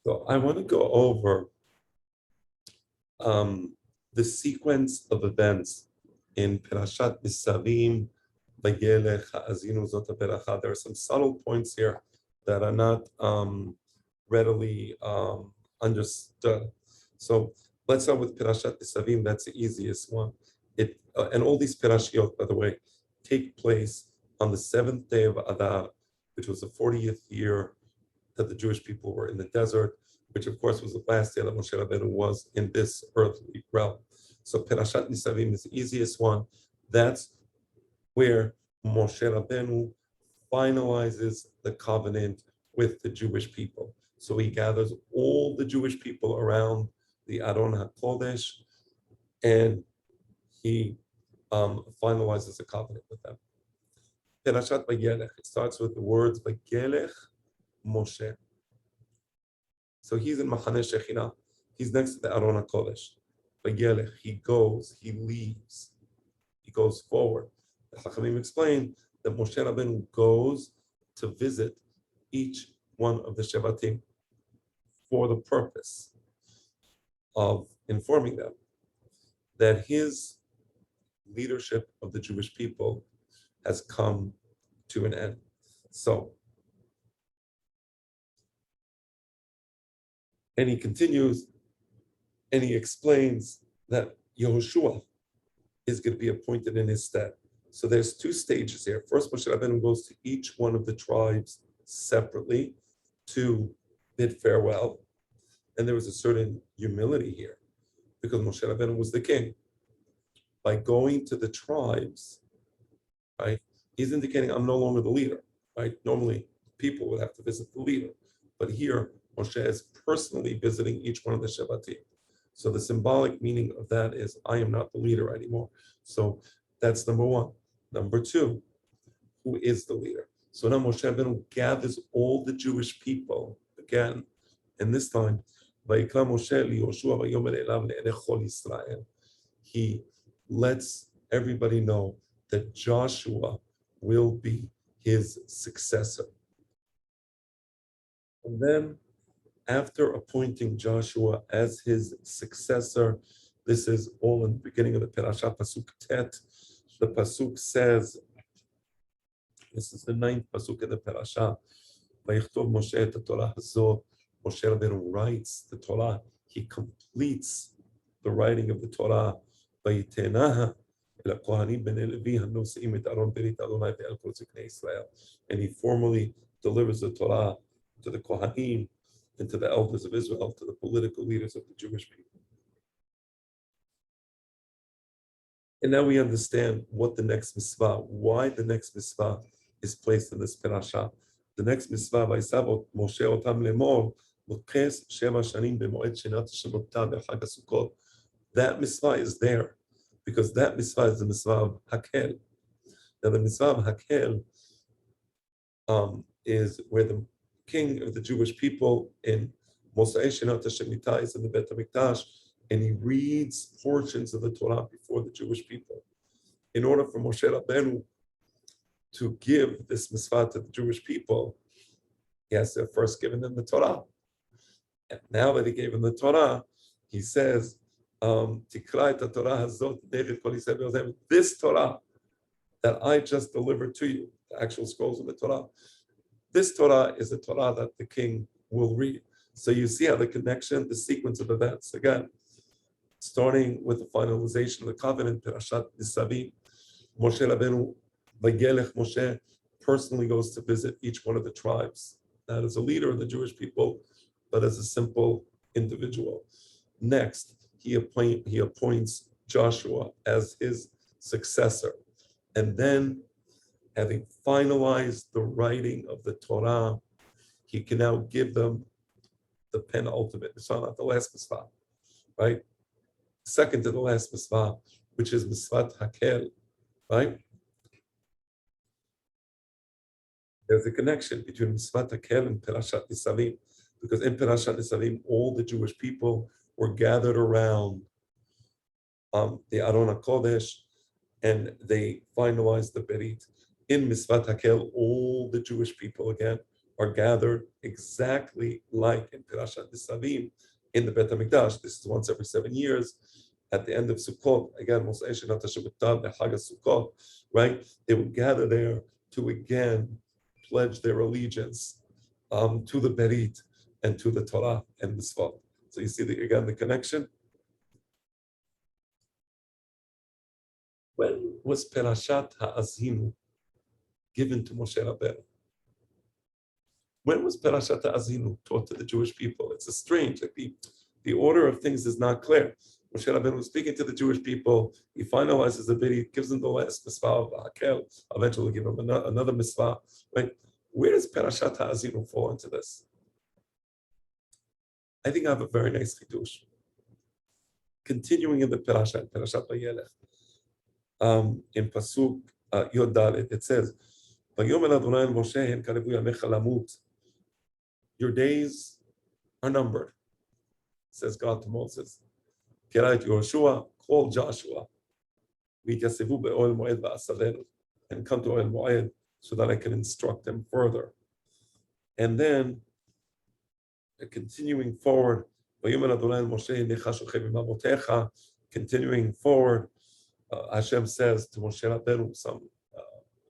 So I want to go over the sequence of events in Parashat Nisabeem, Vayelekh, Ha'azinu Zot Haberakha. There are some subtle points here that are not readily understood. So let's start with Parashat Nisabeem. That's the easiest one. And all these Parashiot, by the way, take place on the 7th day of Adar, which was the 40th year that the Jewish people were in the desert, which of course was the last day that Moshe Rabbeinu was in this earthly realm. So Parashat Nisabeem is the easiest one. That's where Moshe Rabbeinu finalizes the covenant with the Jewish people. So he gathers all the Jewish people around the Aron HaKodesh, and he finalizes the covenant with them. Parashat Vayelekh, it starts with the words Vayelekh Moshe. So he's in Machaneh Shekhinah. He's next to the Aron HaKodesh. Vayelekh, he goes, he leaves, he goes forward. The Chachamim explain that Moshe Rabbeinu goes to visit each one of the Shevatim for the purpose of informing them that his leadership of the Jewish people has come to an end. So, and he continues and he explains that Yehoshua is going to be appointed in his stead. So there's two stages here. First, Moshe Rabbeinu goes to each one of the tribes separately to bid farewell. And there was a certain humility here because Moshe Rabbeinu was the king. By going to the tribes, right, he's indicating I'm no longer the leader, right? Normally, people would have to visit the leader. But here, Moshe is personally visiting each one of the Shevatim. So the symbolic meaning of that is I am not the leader anymore. So that's number one. Number two, who is the leader? So now Moshe Rabbeinu gathers all the Jewish people again, and this time, Vayikra Moshe liYoshua vayomer elav le'enei chol Yisrael. He lets everybody know that Joshua will be his successor. And then, after appointing Joshua as his successor, this is all in the beginning of the Parasha, Pasuk Tet. The Pasuk says, this is the 9th Pasuk of the Parasha, Vayichtov Moshe et Torah hazot. Moshe Rabbeinu writes the Torah. He completes the writing of the Torah. Vayitenaha el kohanim bnei Levi hanoseim et Aron berit Adonai ve'el kol ziknei Israel. And he formally delivers the Torah to the Kohanim and to the elders of Israel, to the political leaders of the Jewish people. And now we understand what the next mitzvah, why the next mitzvah is placed in this parasha. The next mitzvah, Vayisavot Moshe otam lemor, Lokes sheva shanim b'moed shenat shenotah b'chag HaSukkot. That mitzvah is there because that mitzvah is the mitzvah of Hakel. Now the mitzvah of Hakel is where the king of the Jewish people in Mosai Shenat Shemitah is in the Bet HaMikdash, and he reads portions of the Torah before the Jewish people. In order for Moshe Rabbeinu to give this mitzvah to the Jewish people, he has to have first given them the Torah. And now that he gave them the Torah, he says, Tikra et Torah hazot derech kol Yisrael b'yozem. This Torah that I just delivered to you, the actual scrolls of the Torah, this Torah is a Torah that the king will read. So you see how the connection, the sequence of events, again, starting with the finalization of the covenant, Parashat Nisabeem, Moshe Rabbeinu, Vayelekh Moshe, personally goes to visit each one of the tribes, not as a leader of the Jewish people, but as a simple individual. Next, he appoints Joshua as his successor. And then, having finalized the writing of the Torah, he can now give them the penultimate mitzvah, not the last mitzvah, right? Second to the last mitzvah, which is mitzvat Hakel, right? There's a connection between mitzvat Hakel and Parashat Nisabeem, because in Parashat Nisabeem, all the Jewish people were gathered around the Aron HaKodesh, and they finalized the Berit. In Mitzvat Hakel, all the Jewish people again are gathered exactly like in Parashat Nisabeem in the Bet HaMikdash. This is once every 7 years. At the end of Sukkot, again, right? They would gather there to again pledge their allegiance to the Berit and to the Torah and the Sfat. So you see again the connection. When was Parashat Ha'azinu given to Moshe Rabbeinu? When was Parashat Ha'azinu taught to the Jewish people? It's a strange, like the order of things is not clear. Moshe Rabbeinu was speaking to the Jewish people. He finalizes the Berit, gives them the last mitzvah of Hakel. Eventually, give them another mitzvah. Right? Where does Parashat Ha'azinu fall into this? I think I have a very nice chidush. Continuing in the Parashat Vayelekh, in Pasuk Yod Dalet, it says, "Vayomer Adonai el Moshe hen karevu yamecha lamut." Your days are numbered, says God to Moses. Kera et Yehoshua, call Joshua, v'yikasevu be'oel moed va'asavenu, and come to Oel Moed so that I can instruct them further. And then, continuing forward, Vayomer Adonai el Moshe necha shocheh b'mamotecha. Continuing forward, Hashem says to Moshe Rabbeinu some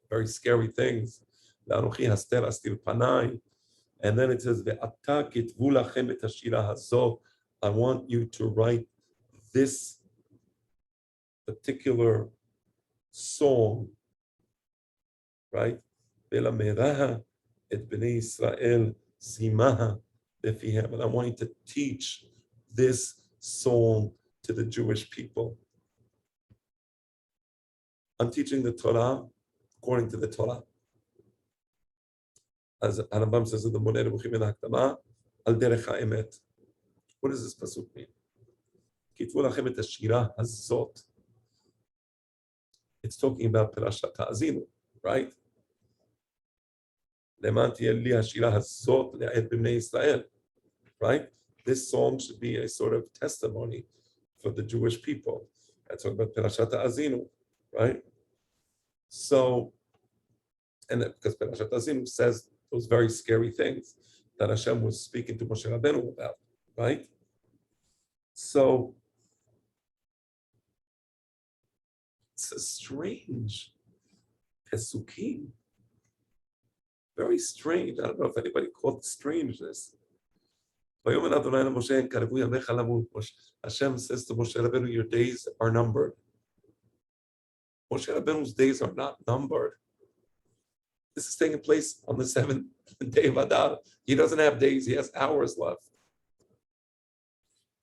very scary things. La'anochi haster astir panai. And then it says, Ve'ata kitvu lachem et hashira hazot. I want you to write this particular song, right? Ve'lameraha et bnei Israel simaha befihem. And I want you to teach this song to the Jewish people. I'm teaching the Torah according to the Torah. As Rambam says in the Moneh Nebuchim in Hakdama, al derech ha'emet. What does this pasuk mean? Kitvu lachem et hashira hazot. It's talking about Parashat Ha'azinu, right? Leman tiyeh li hashira hazot le'ed b'nei Israel, right? This song should be a sort of testimony for the Jewish people. That's talking about Parashat Ha'azinu, right? So, and because Parashat Ha'azinu says those very scary things that Hashem was speaking to Moshe Rabbeinu about, right? So, it's a strange pesukim, very strange. I don't know if anybody caught the strangeness. Hashem says to Moshe Rabbeinu, your days are numbered. Moshe Rabbeinu's days are not numbered. This is taking place on the 7th day of Adar. He doesn't have days, he has hours left.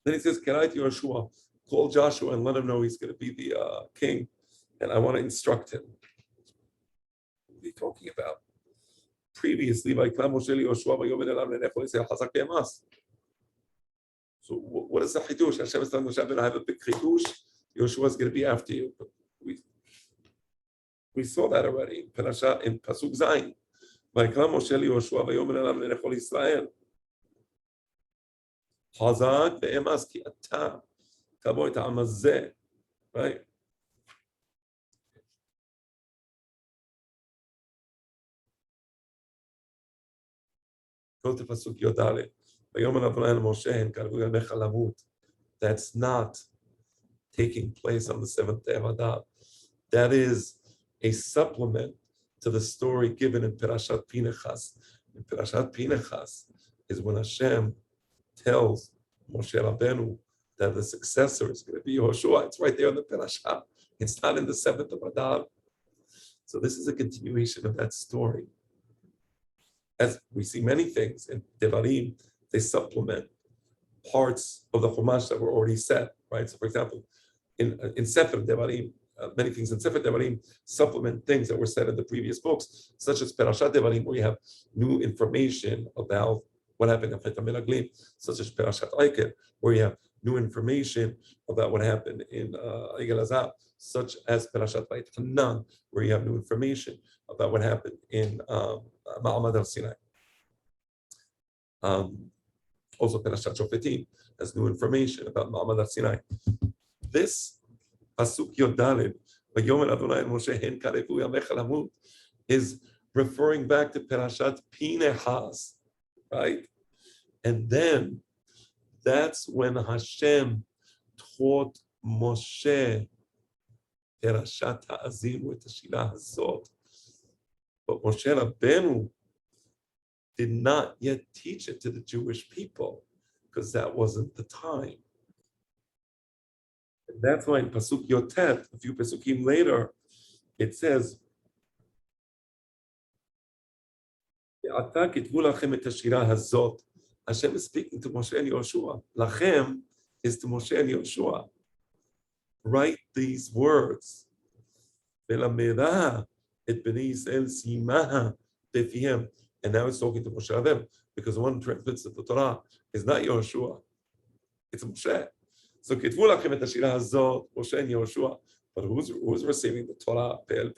Then he says, Kerait Yehoshua, call Joshua and let him know he's going to be the king, and I want to instruct him. What are you talking about? Previously, so what is the chidush? Hashem is telling Moshe Rabbeinu, I have a big chidush. Yehoshua is going to be after you. But we saw that already in Parashat, in Pasuk Zayin. Vayikra Moshe Yehoshua vayomer elav lenechol Yisrael. Chazak ve'emas ki ata tabo et ha'am hazeh. Right? Go to Pasuk Yodalet. Vayomer Adonai el Moshe hen karevu yamecha lamut. That's not taking place on the 7th day of Adar. That is a supplement to the story given in Parashat Pinchas. In Parashat Pinchas is when Hashem tells Moshe Rabbeinu that the successor is going to be Yehoshua. It's right there in the Parashat. It's not in the 7th of Adar. So this is a continuation of that story. As we see many things in Devarim, they supplement parts of the Chumash that were already set, right? So for example, in Sefer Devarim, many things in Sefer Devarim supplement things that were said in the previous books, such as Parashat Devarim, where you have new information about what happened in Chet HaMeraglim, such as Parashat Eiker, where you have new information about what happened in Egel Azab, such as Parashat Vayit Hanan, where you have new information about what happened in Ma'amad al-Sinai. Also, Parashat Shofetim has new information about Ma'amad al-Sinai. This Pasuk Yod Daled, Vayomer Adonai el Moshe hen karevu yamecha lamut, is referring back to Perashat Pinehas, right? And then that's when Hashem taught Moshe Perashat Ha'azinu, et Hashira Hazot. But Moshe Rabbeinu did not yet teach it to the Jewish people because that wasn't the time. And that's why in Pasuk Yotet, a few Pasukim later, it says, Hashem is speaking to Moshe and Yoshua. Lachem is to Moshe and Yoshua. Write these words. And now it's talking to Moshe Rabbeinu, because the one who transmits the Torah is not Yoshua, it's Moshe. So Kitvu Lachem et Hashira Hazot, Moshe and Yoshua. But who's receiving the Torah? And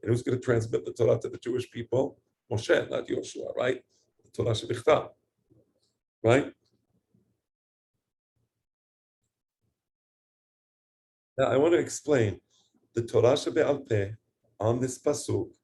who's going to transmit the Torah to the Jewish people? Moshe, not Yoshua, right? The Torah Shebichtav, right? Now I want to explain. The Torah Shebe'al Peh on this pasuk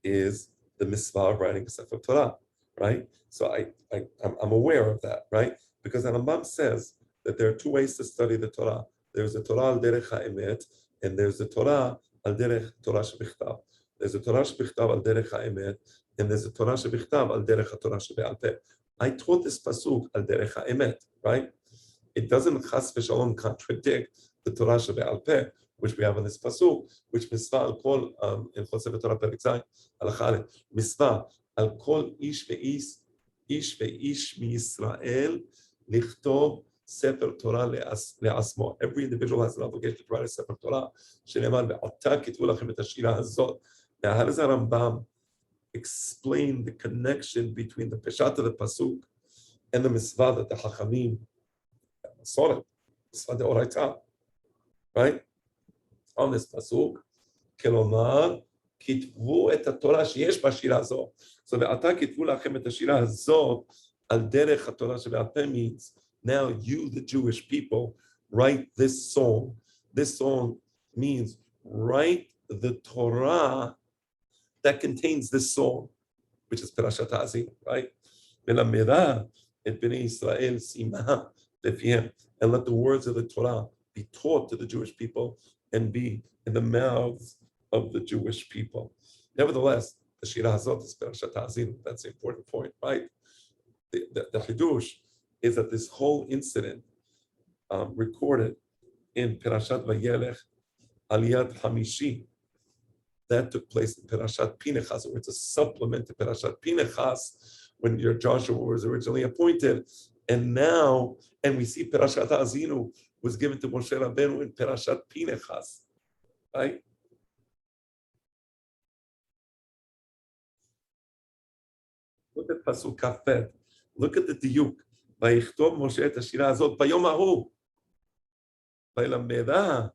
is the mitzvah of writing a Sefer Torah, right? So I'm aware of that, right? Because the Rambam says that there are two ways to study the Torah. There's the Torah al derech ha'emet, and there's the Torah al derech Torah shebichtav. There's a Torah shebichtav al derech ha'emet, and there's a Torah shebichtav al derech Torah shebe'al peh. I taught this pasuk al derech ha'emet, right? It doesn't chas v'shalom contradict the Torah shebe'al peh, which we have in this pasuk, which mitzvah al kol in Chol Sefer Torah Perek Zayin halacha aleph, mitzvah al kol ish ve'ish miyisrael lichtov Sefer Torah le'asmo. Every individual has an obligation to write a Sefer Torah. Shenemar ve'ata kitvu lachem et hashira hazot. Now, how does the Rambam explain the connection between the peshat of the pasuk and the mitzvah that the Chachamim saw it? Mitzvah de'oraita, right? On this pasuk, kelomar kitvu et haTorah sheyesh b'shira hazot. So ve'ata kitvu lachem et hashira hazot al derech haTorah shebe'al peh means now you, the Jewish people, write this song. This song means write the Torah that contains this song, which is Perashat Ha'azinu, right? Ve'lamedah et bnei Yisrael simah befihem, and let the words of the Torah be taught to the Jewish people and be in the mouths of the Jewish people. Nevertheless, the Shira Hazot is Perashat Ha'azinu. That's the important point, right? The Chidush is that this whole incident recorded in Perashat Vayelekh, Aliyat Hamishi, that took place in Perashat Pinechas, or it's a supplement to Perashat Pinechas, when your Joshua was originally appointed. And now, and we see Perashat Ha'azinu was given to Moshe Rabbeinu in Perashat Pinechas, right? Look at Pasuk Kafet. Look at the diuk. ויכתוב משה את השירה הזאת ביום ההוא, וילמדה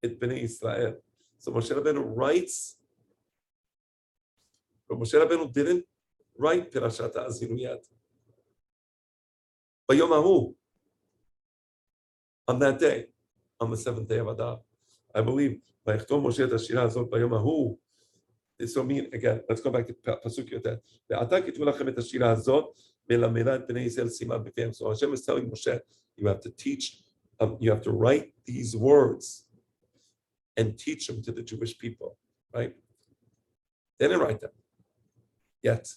את בני ישראל. So Moshe Rabbeinu writes, but Moshe Rabbeinu didn't write Perashat Ha'azinu yet. ביום ההוא, on that day, on the seventh day of Adar, I believe, ויכתוב משה את השירה הזאת ביום ההוא. So mean again, let's go back to Pasuk Yotet. ועתה כתבו לכם את השירה הזאת, so Hashem is telling Moshe, you have to teach, you have to write these words and teach them to the Jewish people, right? They didn't write them yet.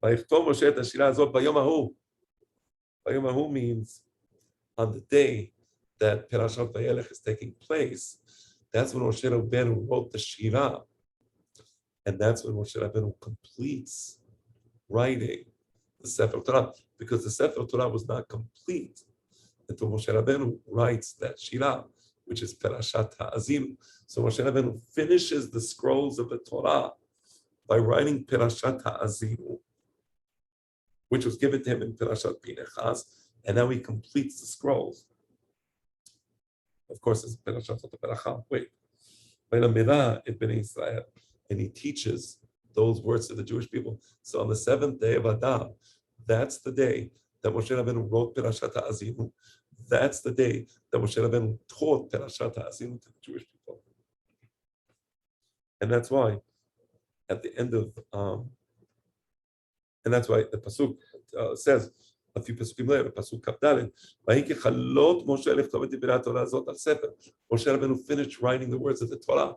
ויכתוב משה את השירה הזאת ביום ההוא. ביום ההוא means on the day that Perashat Vayelekh is taking place. That's when Moshe Rabbeinu wrote the Shira, and that's when Moshe Rabbeinu completes writing the Sefer Torah, because the Sefer Torah was not complete until Moshe Rabbeinu writes that Shira, which is Perashat Ha'azinu. So Moshe Rabbeinu finishes the scrolls of the Torah by writing Perashat Ha'azinu, which was given to him in Perashat Pinechas, and now he completes the scrolls. Of course, it's Perashat Haberakha. Wait, Vayelekh et bnei Yisrael, and he teaches those words to the Jewish people. So on the seventh day of Adar, that's the day that Moshe Rabbeinu wrote Perashat Ha'azinu. That's the day that Moshe Rabbeinu taught Perashat Ha'azinu to the Jewish people. And that's why at the end of, and that's why the Pasuk says, a few Pasukim later, Pasuk Kapdalin, Moshe Rabbeinu finished writing the words of the Torah.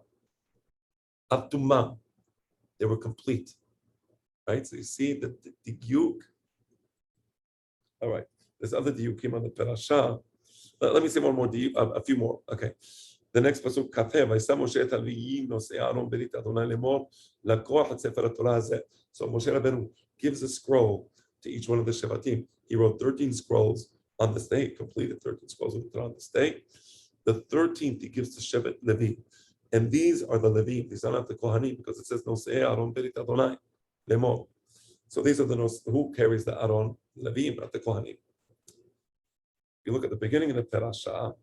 Up to Mam. They were complete. Right? So you see the diuk. All right. There's other diukim on the parasha. Let me say one more diuk, a few more. Okay. The next pasuk kafeh, vaysa Moshe et Halviyim nosei Aaron berit Adonai lemor lakoach et sefer Torah hazeh. So Moshe Rabbeinu gives a scroll to each one of the shevatim. He wrote 13 scrolls on this day, completed 13 scrolls of the Torah on this day. The 13th he gives to Shevet Levi. And these are the Levim. These are not the Kohanim, because it says nosei Aaron berit Adonai lemor. So these are the who carries the Aaron, Levim, not the Kohanim. If you look at the beginning of the parasha,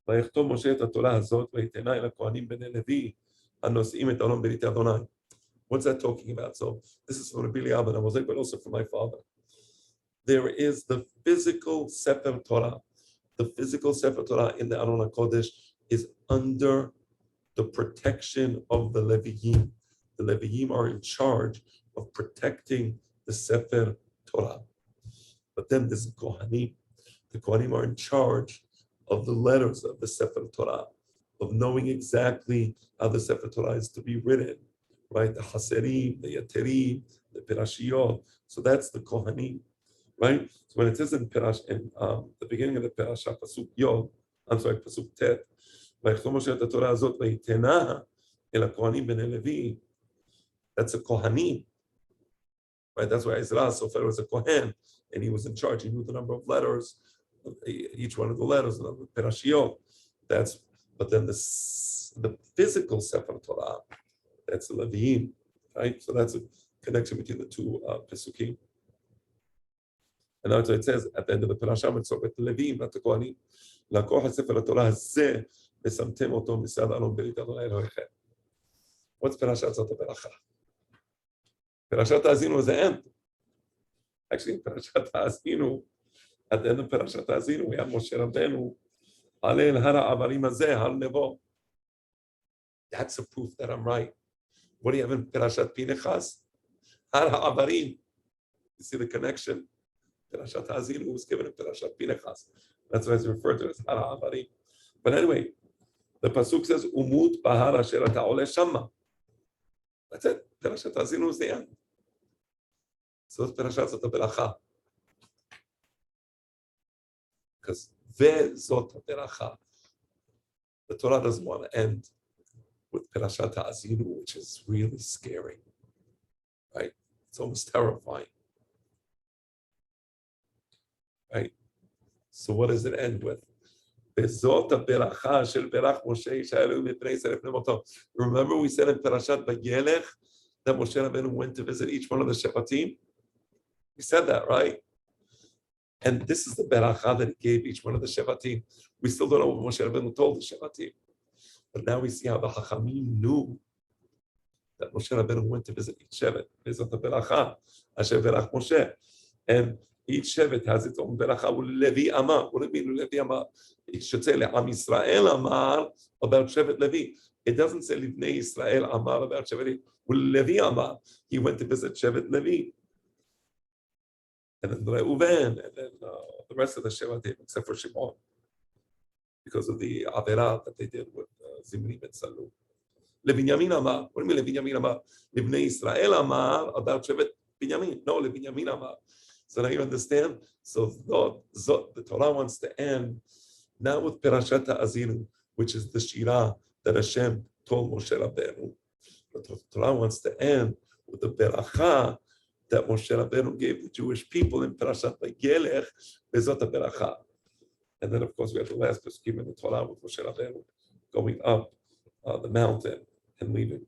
ויכתוב משה את התורה הזאת ויתנה אל הכהנים בני לוי הנושאים את ארון ברית אדוני. What's that talking about? So this is from Rabbi Eliyahu ben Amozek, but also from my father. There is the physical Sefer Torah. The physical Sefer Torah in the Aron HaKodesh is under the protection of the Leviim. The Leviim are in charge of protecting the Sefer Torah. But then there's the Kohanim. The Kohanim are in charge of the letters of the Sefer Torah, of knowing exactly how the Sefer Torah is to be written, right? The Haserim, the Yaterim, the Perashiyot. So that's the Kohanim, right? So when it says in the beginning of the Parasha, Pasuk Yod, Pasuk Tet, ויכתוב משה את התורה הזאת ויתנה אל הכהנים בני לוי. That's a Kohanim, right? That's why Ezra Sofer was a Kohen, and he was in charge. He knew the number of letters, each one of the letters, the Perashiyot. But then the physical Sefer Torah, that's the Leviim, right? So that's a connection between the two Pesukim. And that's what it says at the end of the parasha, so with the Leviim, not the Kohanim. לקוח את ספר התורה הזה, ושמתם אותו משרד ארון ברית אדוני אלוהיכם. What's parashat Zot HaBeracha? Parashat Ha'azinu is the end. Actually, parashat Ha'azinu, at the end of parashat Ha'azinu, we have Moshe Rabbeinu, Aleh el hara avarim hazeh, hal nevo. That's a proof that I'm right. What do you have in parashat Pinechas? Har ha'avarim. You see the connection? Parashat Ha'azinu was given in parashat Pinechas. That's why it's referred to as har ha'avarim. But anyway, the pasuk says, "Umut bahar asher ata oleh shama." That's it. Parashat Ha'azinu is the end. So it's parashat Zot HaBeracha. Because Zot HaBeracha, the Torah doesn't want to end with parashat Ha'azinu, which is really scary, right? It's almost terrifying, right? So what does it end with? Remember we said in Parashat Vayelekh that Moshe Rabbeinu went to visit each one of the Shevatim? We said that, right? And this is the beracha that he gave each one of the Shevatim. We still don't know what Moshe Rabbeinu told the Shevatim. But now we see how the Chachamim knew that Moshe Rabbeinu went to visit each Shevet. Visit the beracha, Asher Berach Moshe. And each Shevet has its own beracha. Levi Amar. What do you mean Levi Amar? It should say Le'am Yisrael Amar about Shevet Levi. It doesn't say Livnei Yisrael Amar about Shevet Levi Amar. He went to visit Shevet Levi. And then Reuven, and then the rest of the Shevatim, except for Shimon, because of the Averah that they did with Zimri and Salu. LeBinyamin Amar. What do you mean LeBinyamin Amar? Livnei Yisrael Amar about Shevet Binyamin. No, LeBinyamin Amar. So now you understand? So the Torah wants to end not with Parashat Ha'azinu, which is the Shirah that Hashem told Moshe Rabbeinu. But the Torah wants to end with the Beracha that Moshe Rabbeinu gave the Jewish people in Parashat Vayelekh, Bezot HaBeracha. And then, of course, we have the last Pesukim in the Torah with Moshe Rabbeinu going up the mountain and leaving.